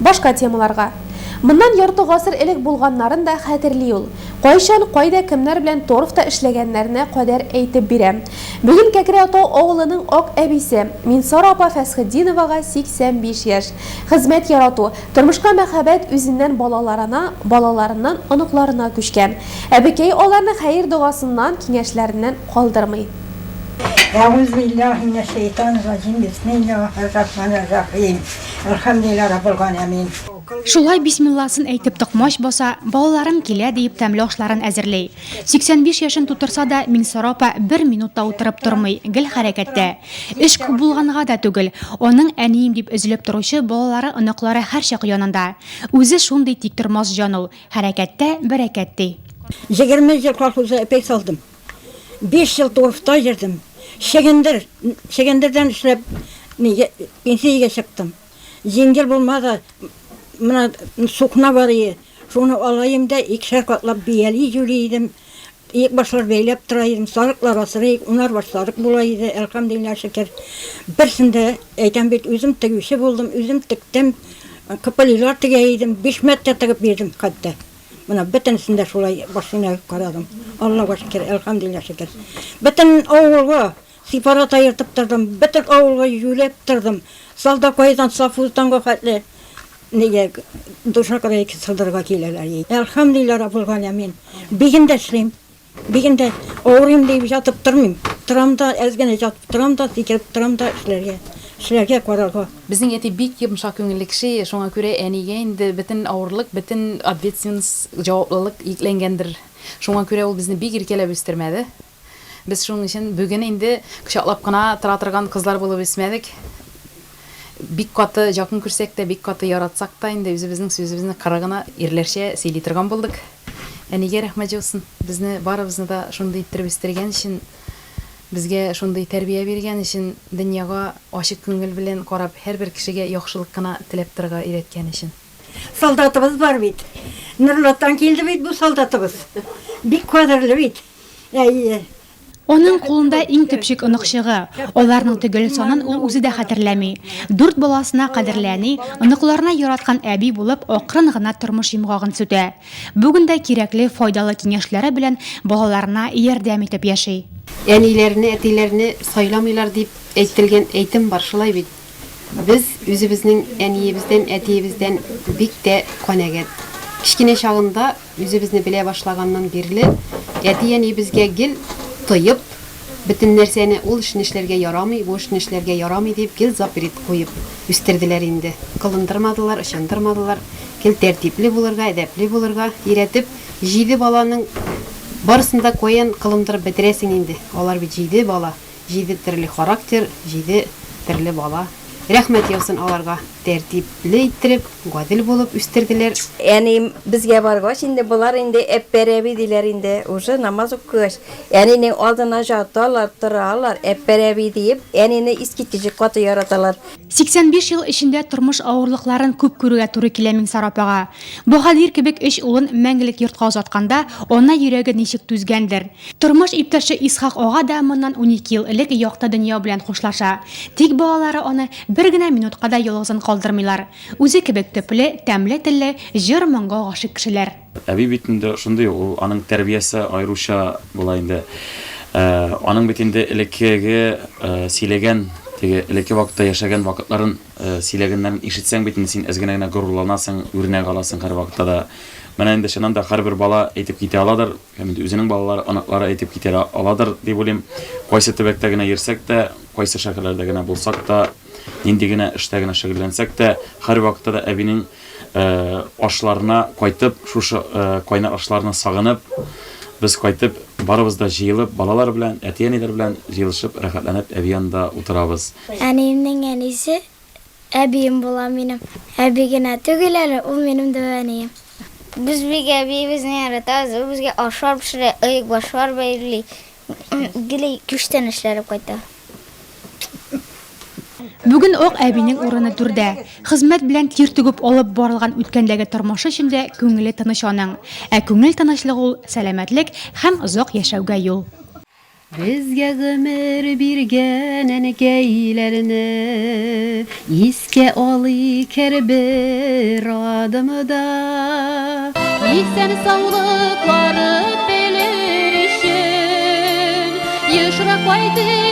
Башка темаларга. Моннан ярты гасыр элек булганнарын да хәтерли ул. Кайчан, кайда, кемнәр белән торфта эшләгәннәренә кадәр әйтеп бирәм. Бүген Кәкре-Ата авылының ак әбисе Минсара апа Фәсхетдиновага 85 яшь. Хезмәт ярату, тормышка мәхәббәт үзеннән балаларыннан оныкларына күчкән. Әбекәй аларны хәер дугасыннан, киңәшләреннән калдырмый. أعوذ بالله من الشيطان الرجيم بسم الله الرحمن الرحيم الحمد لله رب العالمين. Шулай бисмилласын әйтеп токмаш баса, балаларым килә дип тәмле ашларын әзерләй. 85 яшын тутырса да, Минсара апа 1 минутта утырып тормый, гел хәрәкәттә. Эш күп булганга да түгел, аның әнием дип өзелеп торучы балалары, оныклары һәр чак янында. Үзе шундый тик тормас җан ул, хәрәкәттә бәрәкәт ди. 20 жыл колхозда эпек салдым. 5 жыл торфта жүрдім. Шегендерден эшләп пенсиягә чыктым. Жеңгел булмады. Мына сукна бар иде. Шуны алайым да икешәр катлап бияли җүлидем. Ик башлар бәйләп тора идем. Сарыклар асрый, унар баш сарык була иде. Әлхәмдулилlah шөкер. Берсендә әйтәм бит үзем тегүче булдым. Үзем тиктем. Капалилар тегә идем. 5 метр тегеп бирдем хәтта. Мына бөтенсендә шулай башына карадым. Аллаһка шөкер, әлхәмдулилlah шөкер. Бөтен авылга сипарат ayırtıp tırdım. Bütün avulga yüylep tırdım. Salda koydan safuzdanға хәтле неге душа карай сылдырга киләләр. Әлхәмдулилlah Раббул Галәмин. Бигендә эшлим. Бигендә авырым дип жатып тормыйм. Торамда әзгәнә жатып торамда, тикереп торамда эшләргә карарга. Безнең әти бик йомшак күңелле кеше, шуңа күрә әнигә инде бөтен авырлык, бөтен ответственность, җаваплылык йөкләнгәндер. Шуңа күрә ул безне бик иркәләп үстермәде. Biz şunun için bugün indi kuşaklap kına tıratırgan kızlar bulup ismedik. Bik katı jakın kürsek de, bik katı yaratsak da indi özümüzün sözümüzün karagına irlerşe seylitirgan bulduk. Әнигә рәхмәт olsun. Безне барыбызны да шундый иттереп үстергән өчен, безгә шундый тәрбия биргән өчен, дөньяга ачык күңел белән карап, һәрбер кешегә яхшылык кына теләп торырга өйрәткән өчен. Солдатыбыз бар бит. Нурлаттан килде бит бу солдатыбыз. Бик кадерле бит. Оның қолында иң төпчек ыныкчыгы, аларның төгел санын ул үзе дә хәтерләми. 4 баласына кадерләни, ыныкларына яраткан әби булып, акрын гына тормыш йомгагын сүтә. Бүген дә кирәкле, файдалы киңәшләре белән балаларына ярдәм итеп яши. Әниләрне, әтиләрне сайламыйлар дип әйтелгән әйтем бар шулай бит. Без үзебезнең әниебездән, әтиебездән бик тә канәгать. Кичкенә чагында үзебезне белә башлаганнан бирле, әти-әни безгә гел тойып, bütün нәрсәне ул эшне эшләргә ярамый, бу эшне эшләргә ярамый дип гел запрет куеп үстерделәр инде. Кылындырмадылар, ышандырмадылар. Гел тәртипле булырга, әдәпле булырга өйрәтеп, 7 баланың барысында коян кылындырып бетерәсең инде. Алар бит 7 бала, 7 төрле характер, 7 төрле бала. Рәхмәт яусын аларга. Тәртипле иттереп, гадел булып үстерделәр. Yani bizge bargaç indi bular indi epperebi diler indi уже namaz okuş. Yani ne aldığına jatalar, tıralar epperebi deyip yani ne iskitici katı yaratalar. 85 ел эчендә тормыш авырлыкларын күп күрүгә туры килә Минсара апага. Бу хәдир кебек эш улын мәңгелек йортка озатканда, ана йөрәге ничек түзгәндер. Тормыш иптәше Исхак ага да моннан 12 ел элек якта дөнья белән хушлаша. Тик балалары аны бер генә минутка да ялгызын калдырмыйлар. Үзе кебек төпле, тәмле телле, җыр-моңга гашык кешеләр. Әби битендә шундый ул аның тәрбиясе айруша була инде. Аның битендә элеккеге сөйләгән, теге элекке вакытта яшәгән вакытларын сөйләгәннәрен ишетсәң бит инде син әзгенә генә горурланасың, үрнәк аласың һәр вакытта да. Менә инде шуннан да һәрбер бала әйтеп китә аладыр, һәм үзенең балалары, анаклары әйтеп китә аладыр дип уйлыйм. Кайсы төбәктә генә йөрсәк тә, кайсы шәһәрләрдә генә булсак та, нинди генә эштә генә шөгыльләнсәк тә, һәр вакытта да әбинең ашларына кайтып, шушы кайнар ашларны сагынып, без кайтып, барыбыз да җыелып, балалар белән, әти-әниләр белән җыелышып, рәхәтләнеп әби янында утырабыз. Әниемнең әнисе әбием була минем. Әби генә түгел әле, ул минем дәвәнием. Без бик әбиебезне яратабыз, ул безгә ашар пешерә, ыек башлар бәйли, геле күчтән эшләп кайта. Бүген ак әбинең урыны түрдә. Хезмәт белән тир түгеп алып барылган үткәндәге тормышы өчендә күңеле тыныч аның. Күңел тынычлыгы ул сәламәтлек һәм озак яшәүгә юл. Bizge gümür birgen enegeylerini iske oli kerber adımı da İhsen sağlıkları belir işin Yışra koydu